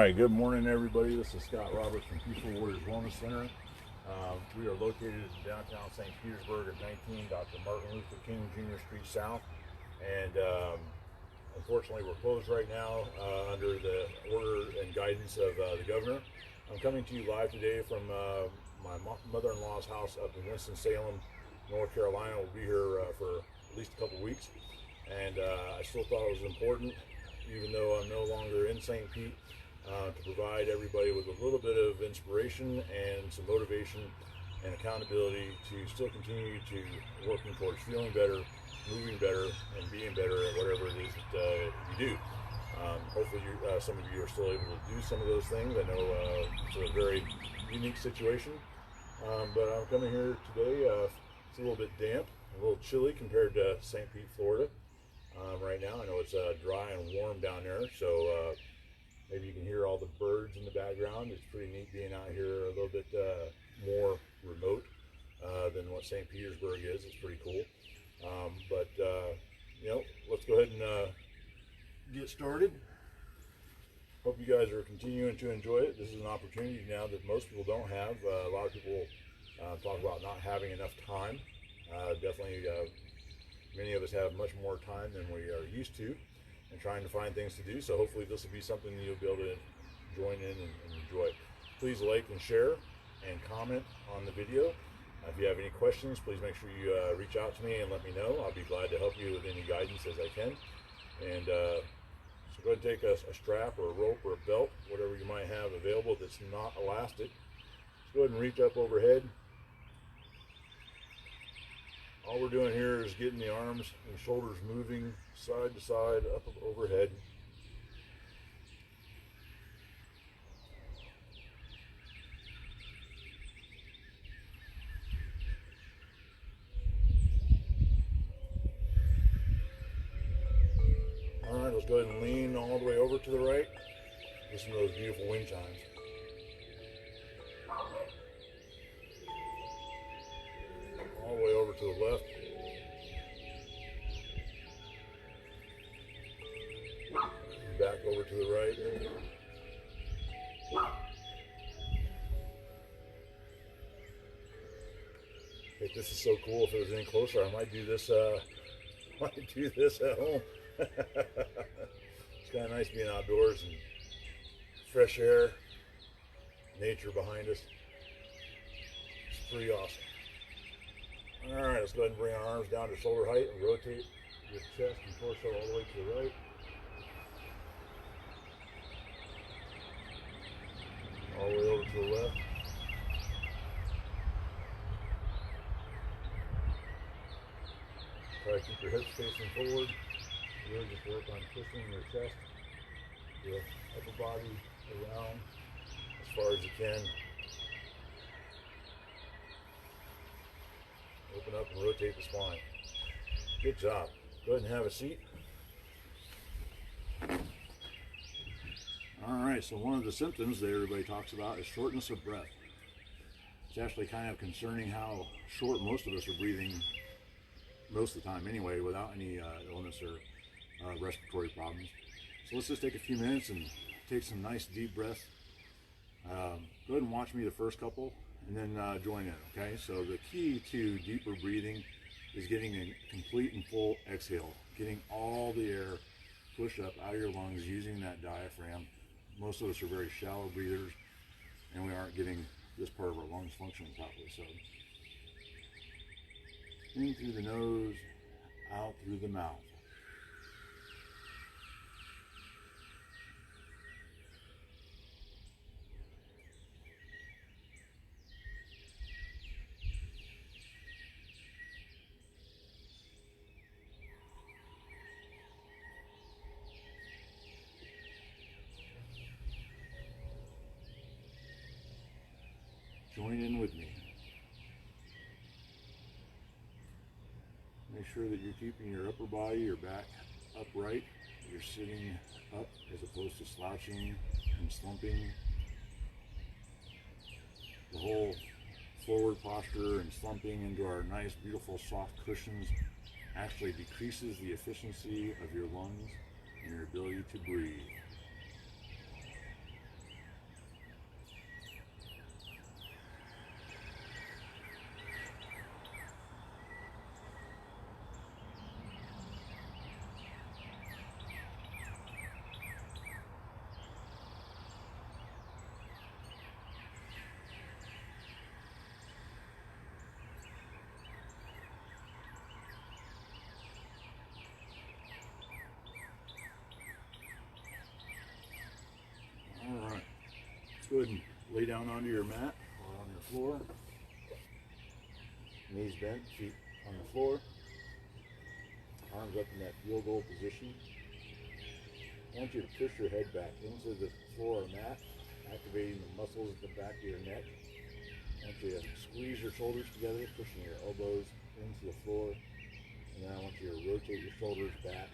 right, good morning, everybody. This is Scott Roberts from Peaceful Warriors Wellness Center. We are located in downtown St. Petersburg at 19 Dr. Martin Luther King Jr. Street South. And unfortunately, we're closed right now under the order and guidance of the governor. I'm coming to you live today from my mother-in-law's house up in Winston-Salem, North Carolina. We'll be here for at least a couple weeks. And I still thought it was important, even though I'm no longer in St. Pete, to provide everybody with a little bit of inspiration and some motivation and accountability to still continue to working towards feeling better, moving better, and being better at whatever it is that you do. Hopefully some of you are still able to do some of those things. I know it's a very unique situation, but I'm coming here today. It's a little bit damp, a little chilly compared to St. Pete, Florida. Right now, I know it's dry and warm down there, so maybe you can hear all the birds in the background. It's pretty neat being out here a little bit more remote than what St. Petersburg is. It's pretty cool. But let's go ahead and get started. Hope you guys are continuing to enjoy it. This is an opportunity now that most people don't have. A lot of people talk about not having enough time. Definitely, many of us have much more time than we are used to, and trying to find things to do. So hopefully this will be something that you'll be able to join in and enjoy. Please like and share and comment on the video. If you have any questions, please make sure you reach out to me and let me know. I'll be glad to help you with any guidance as I can. And so go ahead and take a strap or a rope or a belt, whatever you might have available that's not elastic. Just go ahead and reach up overhead. All we're doing here is getting the arms and shoulders moving side to side, up overhead. All right, let's go ahead and lean all the way over to the right. Listen to those beautiful wind chimes. All the way over to the left. Back over to the right. Hey, this is so cool. If it was any closer, I might do this. At home. It's kind of nice being outdoors and fresh air, nature behind us. It's pretty awesome. All right, let's go ahead and bring our arms down to shoulder height and rotate your chest and torso all the way to the right. All the way over to the left. Try to keep your hips facing forward. Really just work on pushing your chest, your upper body around as far as you can. Open up and rotate the spine. Good job. Go ahead and have a seat. All right, so one of the symptoms that everybody talks about is shortness of breath. It's actually kind of concerning how short most of us are breathing most of the time anyway, without any illness or respiratory problems. So let's just take a few minutes and take some nice deep breaths. Go ahead and watch me the first couple and then join in, okay? So the key to deeper breathing is getting a complete and full exhale, getting all the air pushed up out of your lungs using that diaphragm. Most of us are very shallow breathers, and we aren't getting this part of our lungs functioning properly. So in through the nose, out through the mouth. Join in with me. Make sure that you're keeping your upper body, your back upright. You're sitting up as opposed to slouching and slumping. The whole forward posture and slumping into our nice, beautiful, soft cushions actually decreases the efficiency of your lungs and your ability to breathe. lay down onto your mat or on your floor. Knees bent, feet on the floor. Arms up in that field goal position. I want you to push your head back into the floor or mat, activating the muscles at the back of your neck. I want you to squeeze your shoulders together, pushing your elbows into the floor. And then I want you to rotate your shoulders back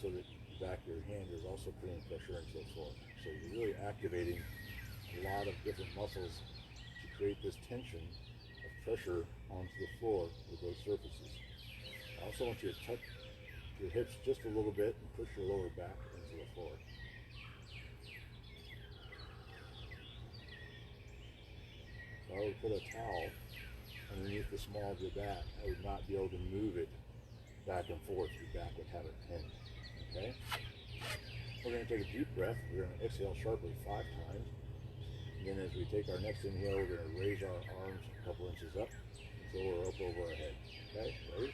so that the back of your hand is also putting pressure into the floor. So you're really activating a lot of different muscles to create this tension of pressure onto the floor with those surfaces. I also want you to tuck your hips just a little bit and push your lower back into the floor. If I would put a towel underneath the small of your back, I would not be able to move it back and forth. Your back would have it pinned. Okay? We're going to take a deep breath. We're going to exhale sharply 5 times. And then as we take our next inhale, we're going to raise our arms a couple inches up until we're up over our head. Okay? Ready?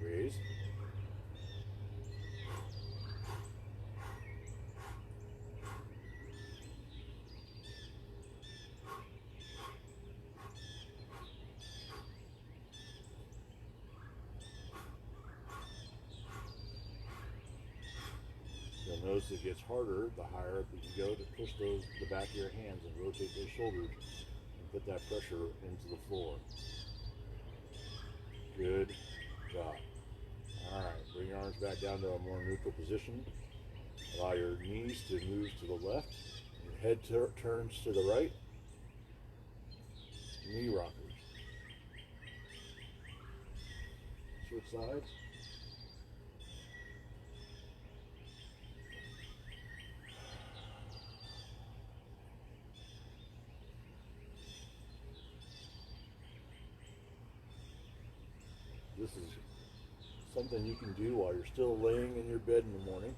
Raise. You'll notice it gets harder the higher up you go to push the back of your hands and rotate those shoulders and put that pressure into the floor. Good job. Alright, bring your arms back down to a more neutral position. Allow your knees to move to the left. Your head turns to the right. Knee rockers. Switch sides. This is something you can do while you're still laying in your bed in the morning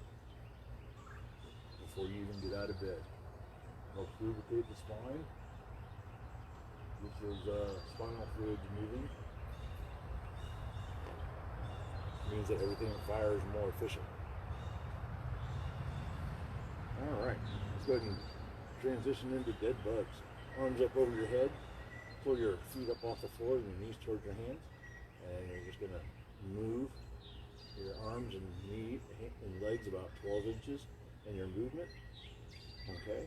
before you even get out of bed. Helps lubricate the spine, gets those spinal fluids moving. Means that everything fires more efficient. Alright, let's go ahead and transition into dead bugs. Arms up over your head, pull your feet up off the floor and your knees towards your hands. And you're just going to move your arms and knee and legs about 12 inches in your movement. Okay.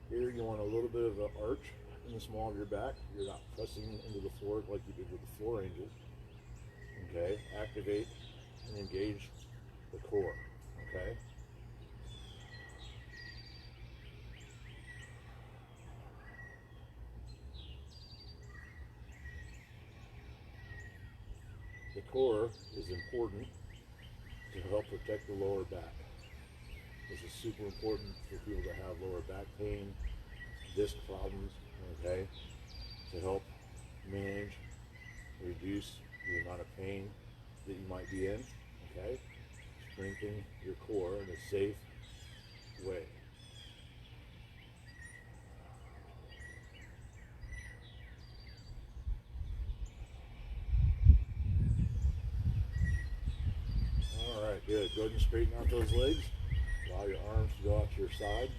Here you want a little bit of an arch in the small of your back. You're not pressing into the floor like you did with the floor angels. Okay. Activate and engage the core. Okay. The core is important to help protect the lower back. This is super important for people that have lower back pain, disc problems, okay, to help manage, reduce the amount of pain that you might be in, okay. Strengthen your core in a safe way. Alright, good. Go ahead and straighten out those legs. Allow your arms to go out to your side.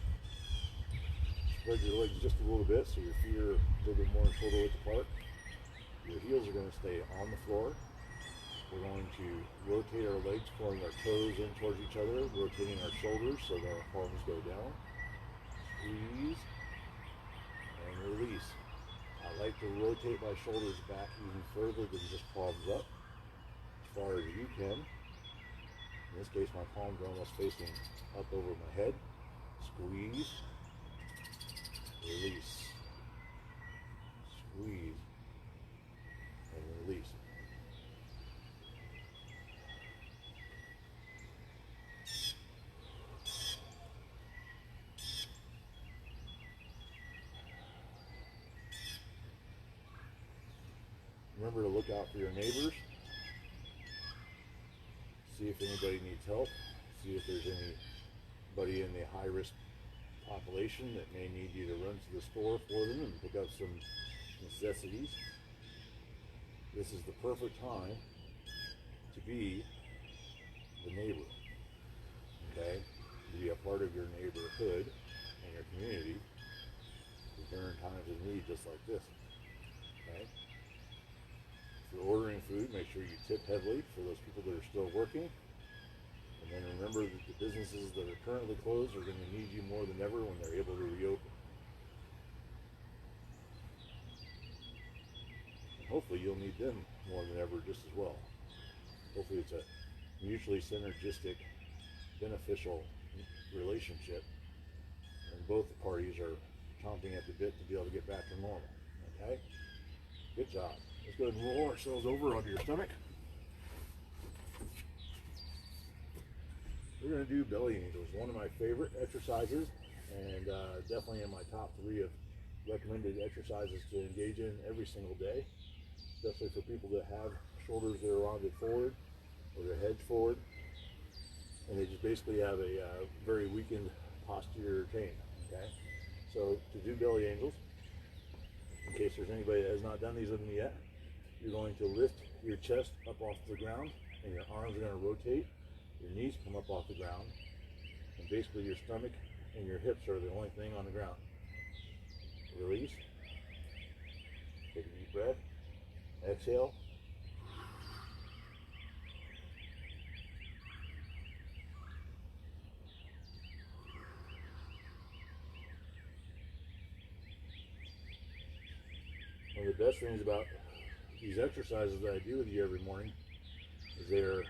Spread your legs just a little bit so your feet are a little bit more shoulder width apart. Your heels are going to stay on the floor. We're going to rotate our legs, pulling our toes in towards each other, rotating our shoulders so that our palms go down. Squeeze and release. I like to rotate my shoulders back even further than just palms up, as far as you can. In this case, my palms are almost facing up over my head. Squeeze, release, squeeze, and release. Remember to look out for your neighbors. See if anybody needs help. See if there's anybody in the high-risk population that may need you to run to the store for them and pick up some necessities. This is the perfect time to be the neighbor. okay? Be a part of your neighborhood and your community during times of need just like this, okay? If you're ordering food, make sure you tip heavily for those people that are still working. And then remember that the businesses that are currently closed are going to need you more than ever when they're able to reopen. And hopefully you'll need them more than ever just as well. Hopefully it's a mutually synergistic, beneficial relationship, and both parties are chomping at the bit to be able to get back to normal, okay? Good job. Let's go ahead and roll ourselves over onto your stomach. We're going to do belly angels, one of my favorite exercises, and definitely in my top 3 of recommended exercises to engage in every single day, especially for people that have shoulders that are rounded forward or their heads forward, and they just basically have a very weakened posterior chain, okay? So to do belly angels, in case there's anybody that has not done these with me yet, you're going to lift your chest up off the ground, and your arms are going to rotate. Your knees come up off the ground, and basically your stomach and your hips are the only thing on the ground. Release. Take a deep breath. Exhale. One of the best things about these exercises that I do with you every morning is they're,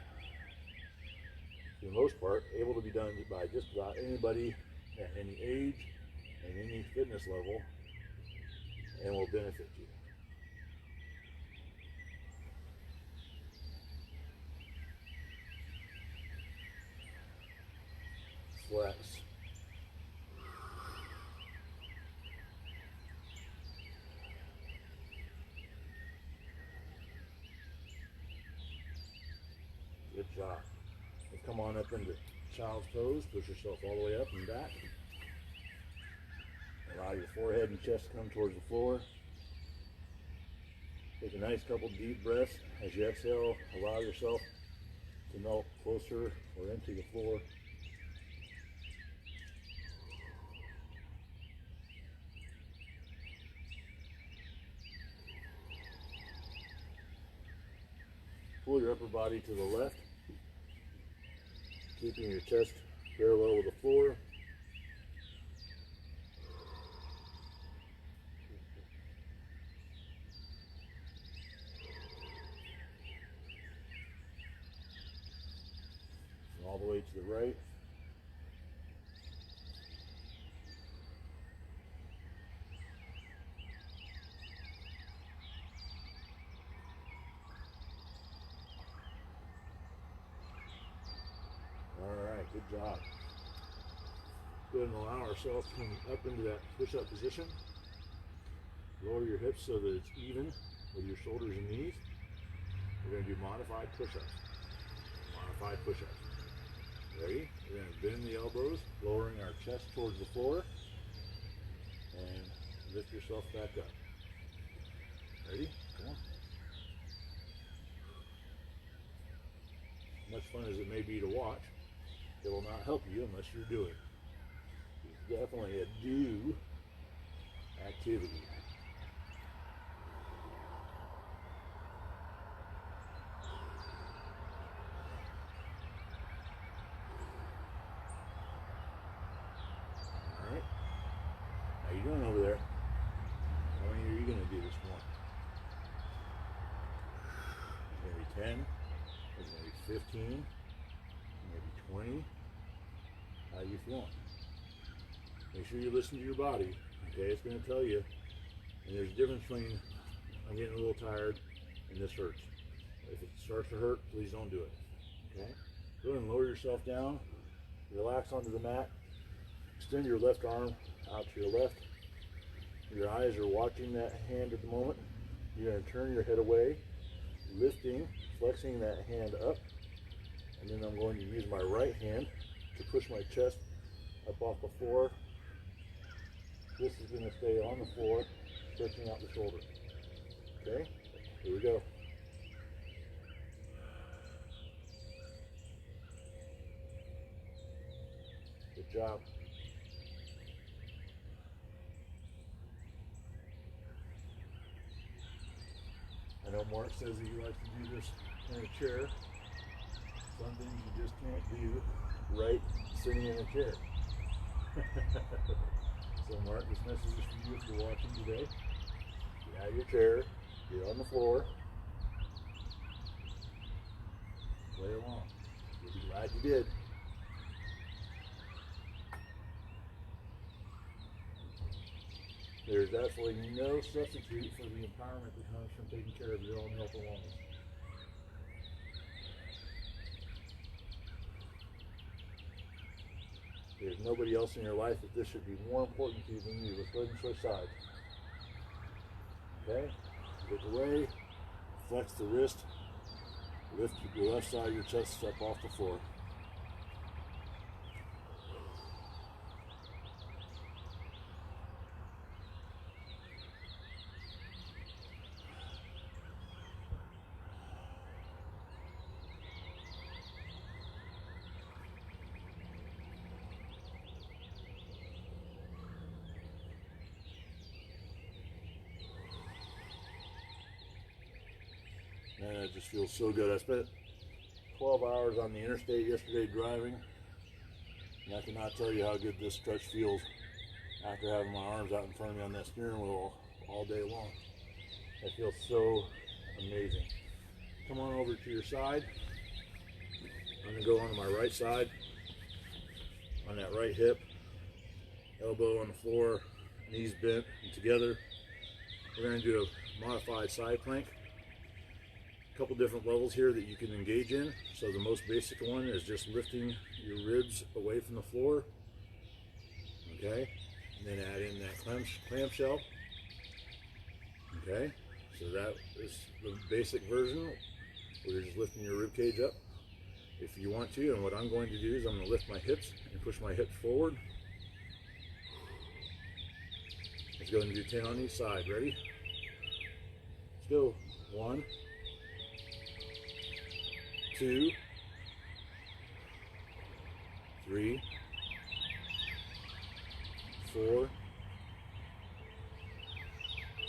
for the most part, able to be done by just about anybody at any age and any fitness level, and will benefit you. Flex. Good job. Let's come on up into child's pose. Push yourself all the way up and back. Allow your forehead and chest to come towards the floor. Take a nice couple deep breaths. As you exhale, allow yourself to melt closer or into the floor. Pull your upper body to the left, keeping your chest parallel with the floor. And all the way to the right. Alright, good job. Go ahead and allow ourselves to come up into that push-up position. Lower your hips so that it's even with your shoulders and knees. We're going to do modified push-ups. Modified push-ups. Ready? We're going to bend the elbows, lowering our chest towards the floor, and lift yourself back up. Ready? Come on. Much fun as it may be to watch, it will not help you unless you're doing it. It's definitely a do activity. Alright. How you doing over there? How many are you going to do this morning? It's going to be 10. It's going to be 15. Maybe 20. How you feeling? Make sure you listen to your body. Okay, it's going to tell you. And there's a difference between I'm getting a little tired and this hurts. If it starts to hurt, please don't do it. Okay? Go ahead and lower yourself down. Relax onto the mat. Extend your left arm out to your left. Your eyes are watching that hand at the moment. You're going to turn your head away, lifting, flexing that hand up. And then I'm going to use my right hand to push my chest up off the floor. This is going to stay on the floor, stretching out the shoulder. Okay? Here we go. Good job. I know Mark says that he likes to do this in a chair. Some things you just can't do right sitting in a chair. So Mark, this message is for you if you're watching today. Get out of your chair, get on the floor, play along. You'll be glad you did. There's absolutely no substitute for the empowerment that comes from taking care of your own health and wellness. There's nobody else in your life that this should be more important to you than you. Let's go ahead and switch sides. Okay? Get away, flex the wrist, lift the left side of your chest up off the floor. Man, it just feels so good. I spent 12 hours on the interstate yesterday driving, and I cannot tell you how good this stretch feels after having my arms out in front of me on that steering wheel all day long. It feels so amazing. Come on over to your side. I'm going to go onto my right side, on that right hip, elbow on the floor, knees bent and together. We're going to do a modified side plank. Couple different levels here that you can engage in. So the most basic one is just lifting your ribs away from the floor. Okay, and then add in that clamshell. Okay, so that is the basic version where you're just lifting your rib cage up. If you want to, and what I'm going to do is I'm going to lift my hips and push my hips forward. Let's go and do 10 on each side. Ready? Let's go. 1, 2, 3, 4,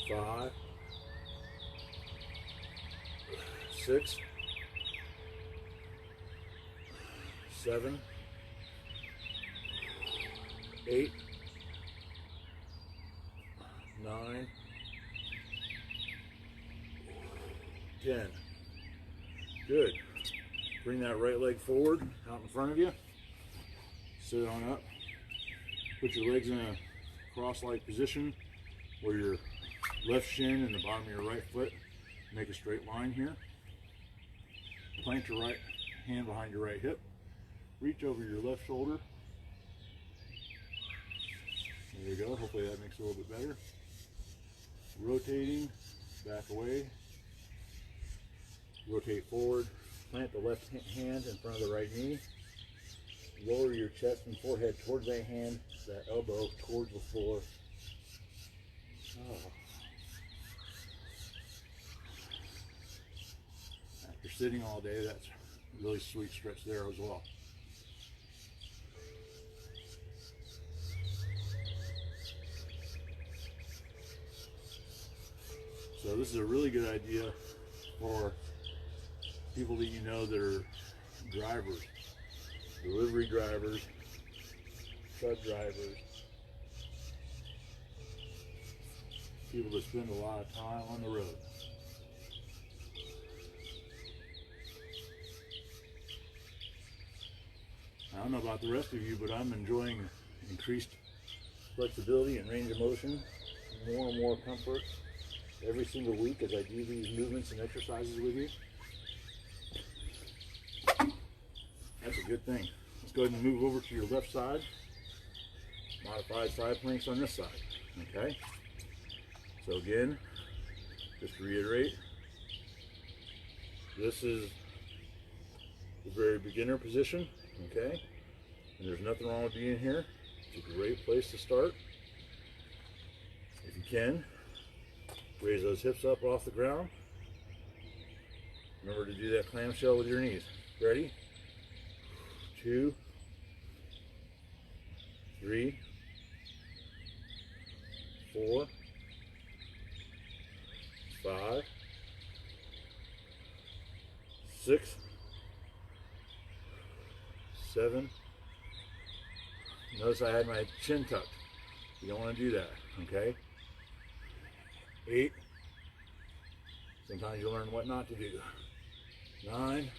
5, 6, 7, 8, 9, 10. Good. Bring that right leg forward, out in front of you. Sit on up. Put your legs in a cross-like position where your left shin and the bottom of your right foot make a straight line here. Plant your right hand behind your right hip. Reach over your left shoulder. There you go. Hopefully that makes it a little bit better. Rotating, back away. Rotate forward. Plant the left hand in front of the right knee. Lower your chest and forehead towards that hand, that elbow towards the floor. Oh. After sitting all day, that's a really sweet stretch there as well. So this is a really good idea for people that you know that are drivers, delivery drivers, truck drivers, people that spend a lot of time on the road. I don't know about the rest of you, but I'm enjoying increased flexibility and range of motion, more and more comfort every single week as I do these movements and exercises with you. That's a good thing. Let's go ahead and move over to your left side. Modified side planks on this side. Okay? So again, just to reiterate, this is the very beginner position. Okay? And there's nothing wrong with being here. It's a great place to start. If you can, raise those hips up off the ground. Remember to do that clamshell with your knees. Ready? 2, 3, 4, 5, 6, 7. Notice I had my chin tucked. You don't want to do that, okay? 8. Sometimes you learn what not to do. 9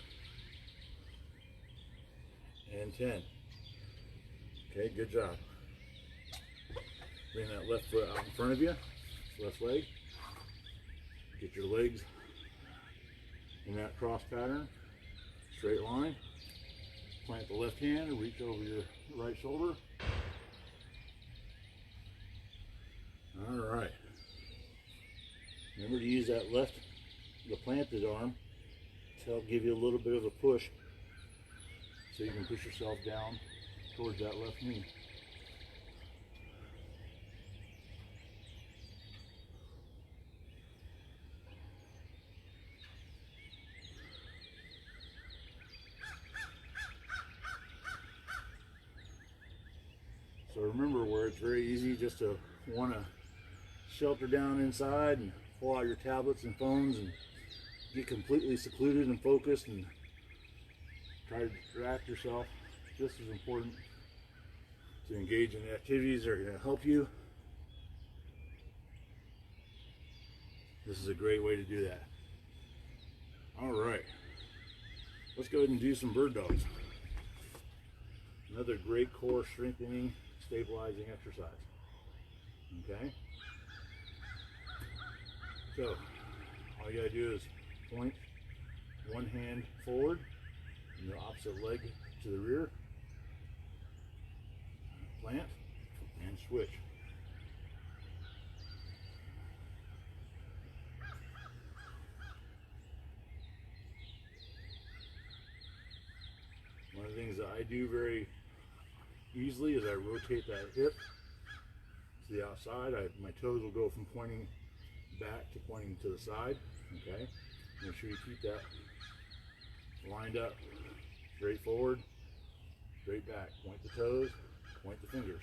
and 10. Okay, good job. Bring that left foot out in front of you, left leg. Get your legs in that cross pattern, straight line. Plant the left hand and reach over your right shoulder. All right. Remember to use that the planted arm to help give you a little bit of a push so you can push yourself down towards that left knee. So remember where it's very easy just to want to shelter down inside and pull out your tablets and phones and get completely secluded and focused and try to distract yourself. Just as important to engage in activities that are going to help you. This is a great way to do that. All right, let's go ahead and do some bird dogs. Another great core strengthening, stabilizing exercise. Okay? So, all you gotta do is point one hand forward and the opposite leg to the rear, plant, and switch. One of the things that I do very easily is I rotate that hip to the outside. My toes will go from pointing back to pointing to the side. Okay, make sure you keep that lined up, straight forward, straight back. Point the toes, point the fingers.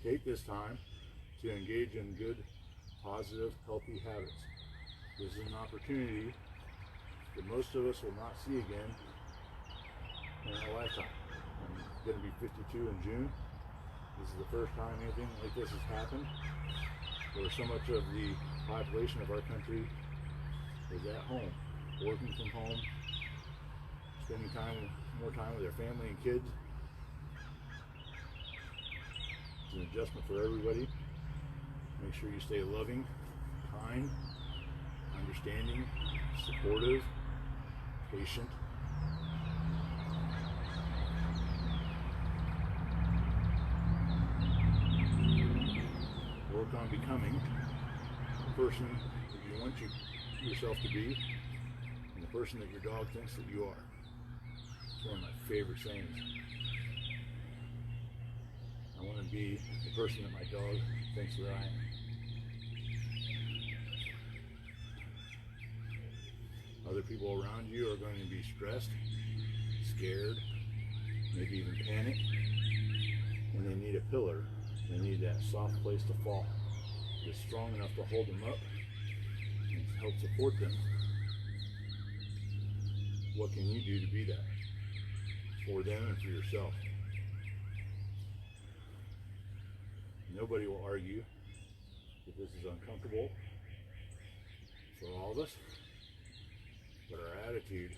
Take this time to engage in good, positive, healthy habits. This is an opportunity that most of us will not see again in our lifetime. I'm going to be 52 in June. This is the first time anything like this has happened, where so much of the population of our country is at home, working from home, spending more time with their family and kids. It's an adjustment for everybody. Make sure you stay loving, kind, understanding, supportive, patient. Work on becoming the person that you want yourself to be and the person that your dog thinks that you are. It's one of my favorite sayings. I want to be the person that my dog thinks that I am. Other people around you are going to be stressed, scared, maybe even panicked, and they need a pillar. They need that soft place to fall that's strong enough to hold them up and help support them. What can you do to be that for them and for yourself? Nobody will argue that this is uncomfortable for all of us, but our attitude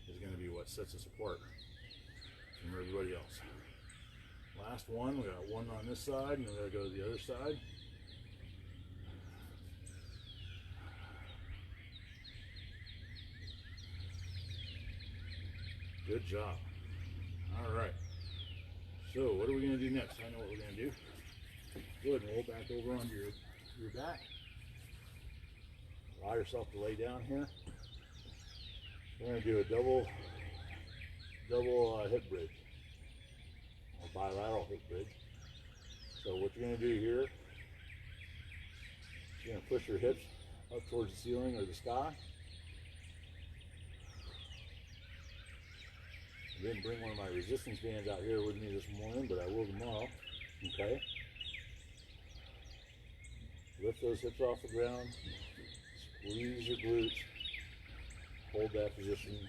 is going to be what sets us apart from everybody else. Last one, we got one on this side, and we got to go to the other side. Good job. All right. So what are we going to do next? I know what we're going to do. Go ahead and roll back over onto your back. allow yourself to lay down here. We're going to do a double hip bridge, or bilateral hip bridge. So what you're going to do here, you're going to push your hips up towards the ceiling or the sky. I didn't bring one of my resistance bands out here with me this morning, but I will tomorrow. Okay. Lift those hips off the ground. Squeeze your glutes. Hold that position.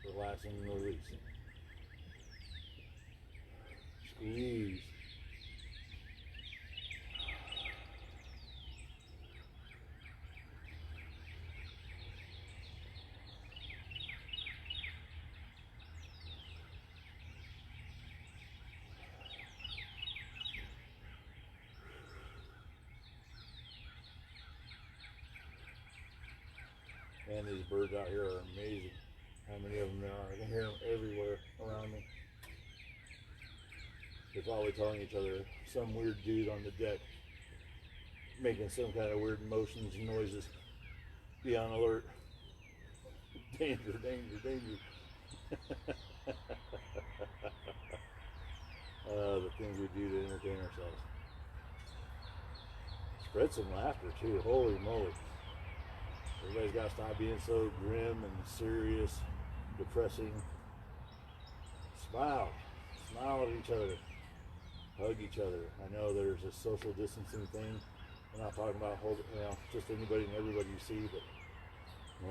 Relaxing and release. Squeeze. And these birds out here are amazing. How many of them there are? I can hear them everywhere around me. They're probably telling each other, some weird dude on the deck making some kind of weird motions and noises. Be on alert. Danger, danger, danger. The things we do to entertain ourselves. Spread some laughter too. Holy moly. Everybody's got to stop being so grim and serious, depressing. Smile. Smile at each other. Hug each other. I know there's a social distancing thing. We're not talking about just anybody and everybody you see, but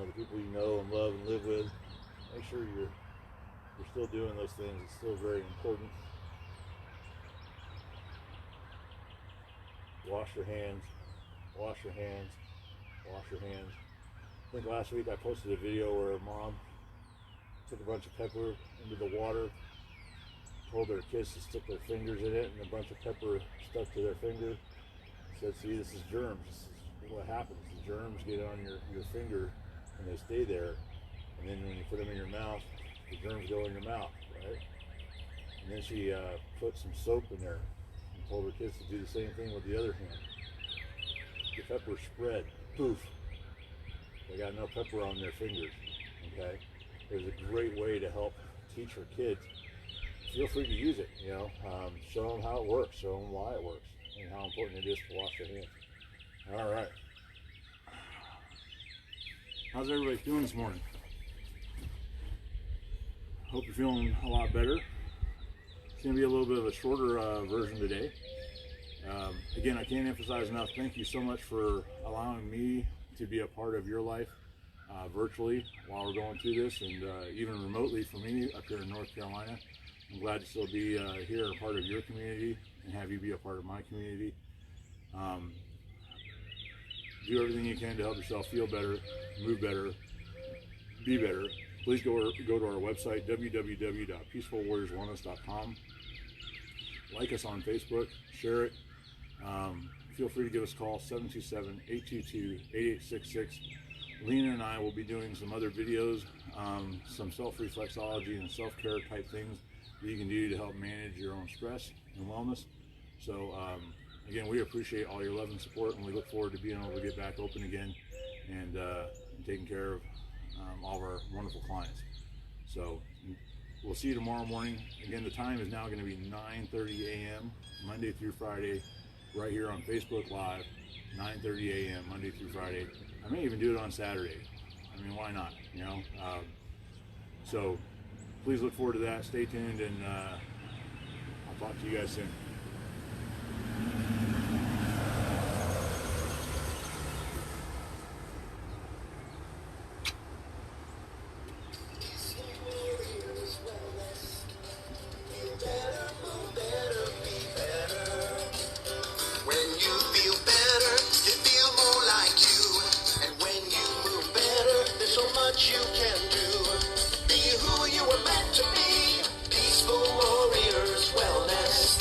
the people you know and love and live with. Make sure you're still doing those things. It's still very important. Wash your hands. Wash your hands. Wash your hands. I think last week I posted a video where a mom took a bunch of pepper into the water, told their kids to stick their fingers in it, and a bunch of pepper stuck to their finger. Said, see, this is germs. This is what happens. The germs get on your finger and they stay there. And then when you put them in your mouth, the germs go in your mouth, right? And then she put some soap in there and told her kids to do the same thing with the other hand. The pepper spread. Poof. They got no pepper on their fingers, okay? There's a great way to help teach our kids. Feel free to use it, show them how it works, show them why it works, and how important it is to wash their hands. All right. How's everybody doing this morning? Hope you're feeling a lot better. It's going to be a little bit of a shorter version today. Again, I can't emphasize enough, thank you so much for allowing me to be a part of your life virtually while we're going through this, and even remotely for me up here in North Carolina. I'm glad to still be here, a part of your community, and have you be a part of my community. Do everything you can to help yourself feel better, move better, be better. Please go to our website, www.peacefulwarriorswellness.com. Like us on Facebook, share it. Feel free to give us a call, 727-822-8866. Lena and I will be doing some other videos, some self-reflexology and self-care type things that you can do to help manage your own stress and wellness. So again, we appreciate all your love and support, and we look forward to being able to get back open again and taking care of all of our wonderful clients. So we'll see you tomorrow morning. Again, the time is now going to be 9:30 a.m. Monday through Friday, right here on Facebook Live, 9:30 a.m. Monday through Friday. I may even do it on Saturday. I mean, why not? So please look forward to that. Stay tuned, and I'll talk to you guys soon. You can do. Be who you were meant to be. Peaceful Warriors Wellness.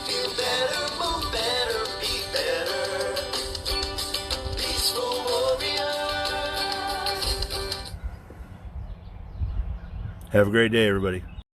Feel better, move better, be better. Peaceful Warriors. Have a great day, everybody.